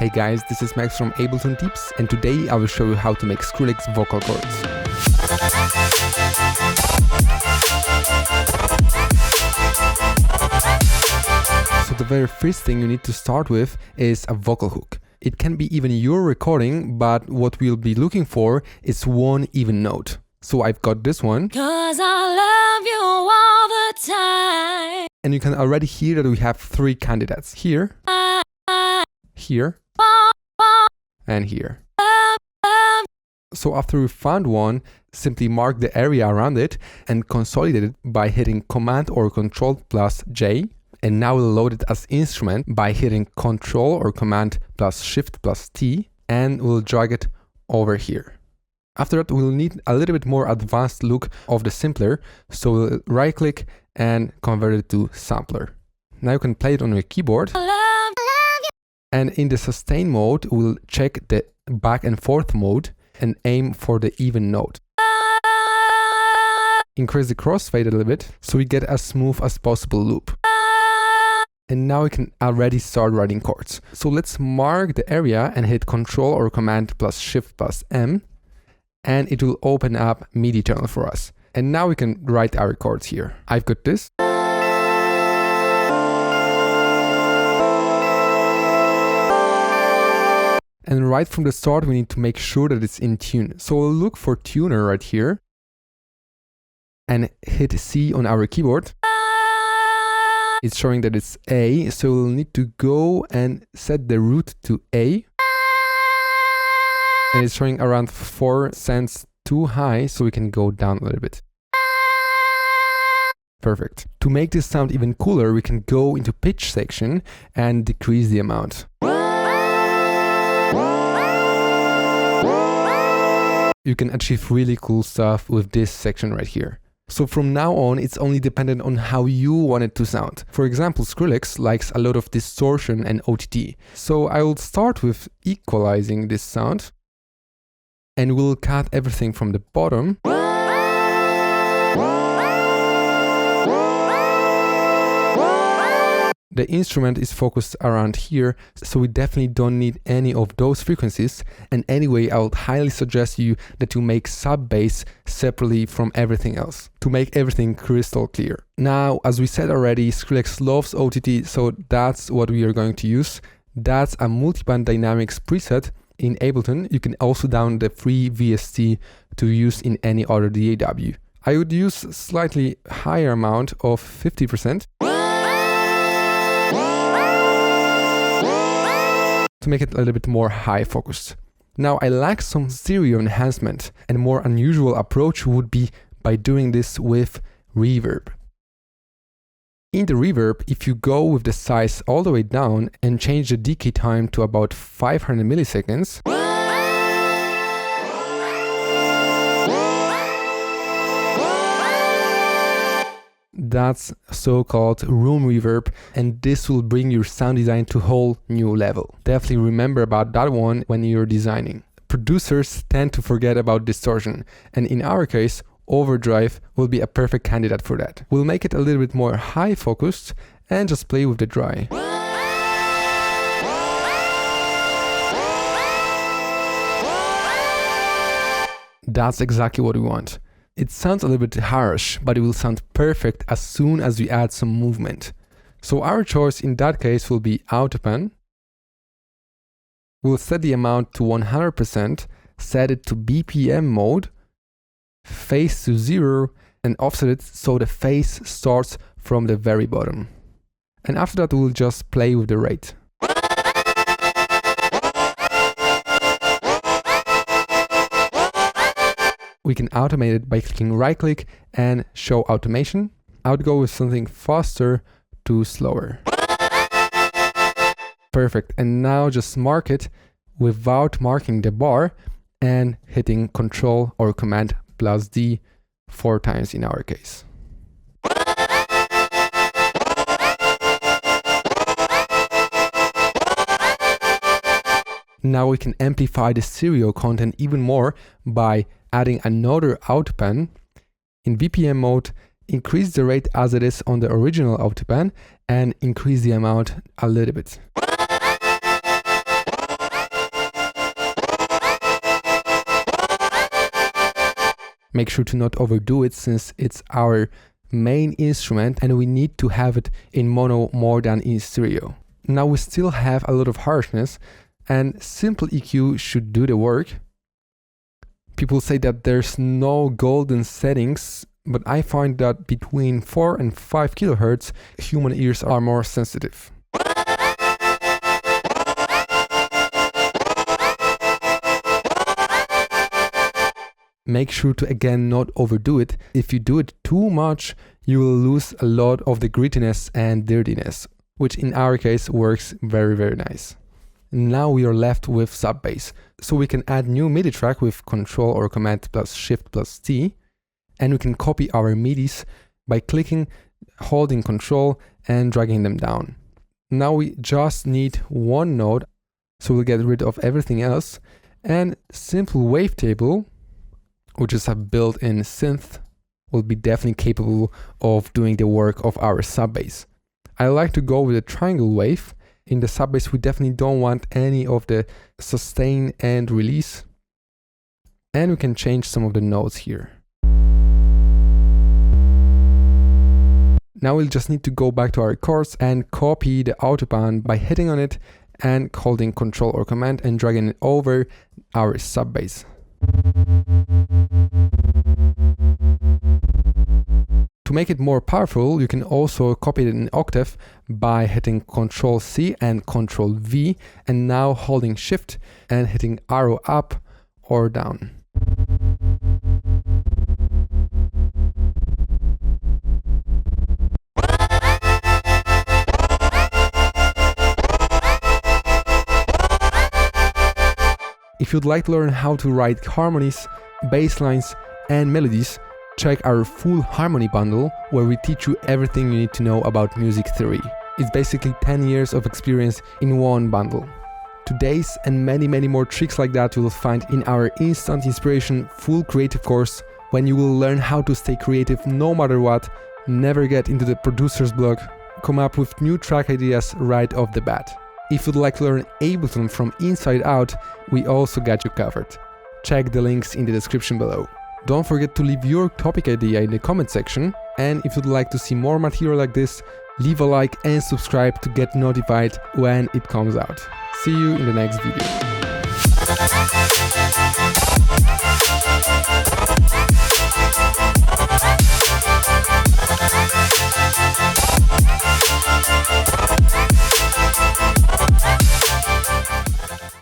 Hey guys, this is Max from Abletontips, and today I will show you how to make Skrillex vocal chords. So the very first thing you need to start with is a vocal hook. It can be even your recording, but what we'll be looking for is one even note. So I've got this one. 'Cause I love you all the time. And you can already hear that we have three candidates. Here, here, and here. So after we found one, simply mark the area around it and consolidate it by hitting Command or Control plus J. And now we'll load it as instrument by hitting Control or Command plus Shift plus T, and we'll drag it over here. After that, we'll need a little bit more advanced look of the sampler, so we'll right click and convert it to sampler. Now you can play it on your keyboard. And in the sustain mode, we'll check the back and forth mode and aim for the even note. Increase the crossfade a little bit so we get as smooth as possible loop. And now we can already start writing chords. So let's mark the area and hit Control or Command plus Shift plus M, and it will open up MIDI channel for us. And now we can write our chords here. I've got this. And right from the start, we need to make sure that it's in tune. So we'll look for tuner right here and hit C on our keyboard. It's showing that it's A, so we'll need to go and set the root to A. And it's showing around 4 cents too high, so we can go down a little bit. Perfect. To make this sound even cooler, we can go into pitch section and decrease the amount. You can achieve really cool stuff with this section right here. So from now on, it's only dependent on how you want it to sound. For example, Skrillex likes a lot of distortion and OTT. So I will start with equalizing this sound. And we'll cut everything from the bottom. The instrument is focused around here, so we definitely don't need any of those frequencies. And anyway, I would highly suggest you that you make sub-bass separately from everything else to make everything crystal clear. Now, as we said already, Skrillex loves OTT, so that's what we are going to use. That's a multiband dynamics preset in Ableton. You can also download the free VST to use in any other DAW. I would use slightly higher amount of 50%. To make it a little bit more high focused. Now I like some stereo enhancement, and a more unusual approach would be by doing this with reverb. In the reverb, if you go with the size all the way down and change the decay time to about 500 milliseconds, that's so-called room reverb, and this will bring your sound design to a whole new level. Definitely remember about that one when you're designing. Producers tend to forget about distortion, and in our case, overdrive will be a perfect candidate for that. We'll make it a little bit more high focused and just play with the dry. That's exactly what we want. It sounds a little bit harsh, but it will sound perfect as soon as we add some movement. So our choice in that case will be Autopan. We'll set the amount to 100%, set it to BPM mode, phase to 0, and offset it so the phase starts from the very bottom. And after that, we'll just play with the rate. We can automate it by clicking right click and show automation. I would go with something faster to slower. Perfect. And now just mark it without marking the bar and hitting Control or Command plus D 4 times in our case. Now we can amplify the stereo content even more by adding another Autopan. In BPM mode, increase the rate as it is on the original Autopan and increase the amount a little bit. Make sure to not overdo it since it's our main instrument and we need to have it in mono more than in stereo. Now we still have a lot of harshness and simple EQ should do the work. People say that there's no golden settings, but I find that between 4 and 5 kHz, human ears are more sensitive. Make sure to again not overdo it. If you do it too much, you will lose a lot of the grittiness and dirtiness, which in our case works very, very nice. Now we are left with sub bass. So we can add new MIDI track with Control or Command plus Shift plus T, and we can copy our MIDIs by clicking, holding Control and dragging them down. Now we just need one node, so we'll get rid of everything else, and simple wavetable, which is a built-in synth, will be definitely capable of doing the work of our sub bass. I like to go with a triangle wave. In the sub bass we definitely don't want any of the sustain and release. And we can change some of the notes here. Now we'll just need to go back to our chords and copy the autobahn by hitting on it and holding Control or Command and dragging it over our sub bass. To make it more powerful, you can also copy it in octave by hitting Ctrl C and Ctrl V and now holding Shift and hitting arrow up or down. If you'd like to learn how to write harmonies, bass lines and melodies, check our full harmony bundle where we teach you everything you need to know about music theory. It's basically 10 years of experience in one bundle. Today's and many more tricks like that you will find in our Instant Inspiration full creative course, when you will learn how to stay creative no matter what, never get into the producer's block, come up with new track ideas right off the bat. If you'd like to learn Ableton from inside out, we also got you covered. Check the links in the description below. Don't forget to leave your topic idea in the comment section, and if you'd like to see more material like this, leave a like and subscribe to get notified when it comes out. See you in the next video.